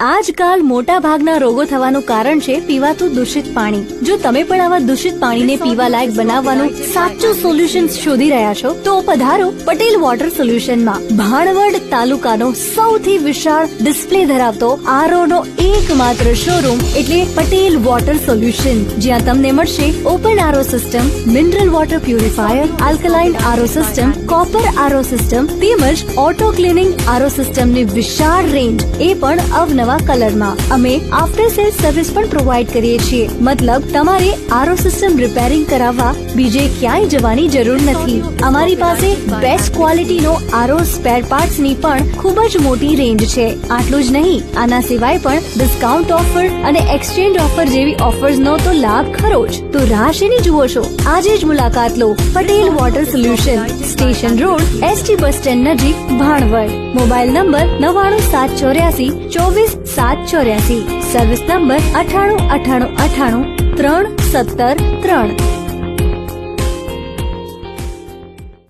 આજકાલ મોટા ભાગના રોગો થવાનું કારણ છે પીવાતું દૂષિત પાણી. જો તમે પણ આવા દૂષિત પાણીને પીવા લાયક બનાવવાનું સાચું સોલ્યુશન શોધી રહ્યા છો તો પધારો પટેલ વોટર સોલ્યુશનમાં. ભાણવડ તાલુકાનો સૌથી વિશાળ ડિસ્પ્લે ધરાવતો આરઓ નો એકમાત્ર શોરૂમ એટલે પટેલ વોટર સોલ્યુશન, જ્યાં તમને મળશે open RO system, mineral water purifier, alkaline RO system, copper RO system તેમજ ઓટો ક્લીનિંગ આરઓ સિસ્ટમની વિશાળ રેન્જ, એ પણ અવનવા કલરમાં. અમે આફ્ટર સેલ સર્વિસ પણ પ્રોવાઈડ કરીએ છીએ. મતલબ તમારે આરઓ સિસ્ટમ રિપેરિંગ કરાવવા બીજે ક્યાંય જવાની જરૂર નથી. અમારી પાસે બેસ્ટ ક્વોલિટીનો આરઓ સ્પેર પાર્ટ્સ ની પણ ખૂબ જ મોટી રેન્જ છે. આટલું જ નહીં, આના સિવાય પણ ડિસ્કાઉન્ટ ઓફર અને એક્સચેન્જ ઓફર જેવી ઓફર્સ નો તો લાભ ખરો જ. તો રાહ શેની જુઓ છો? આજે જ મુલાકાત લો. Patel water solution, station road, ST bus stand નજીક, Bhanvad. Mobile number 9978424784. Service number 9898983703.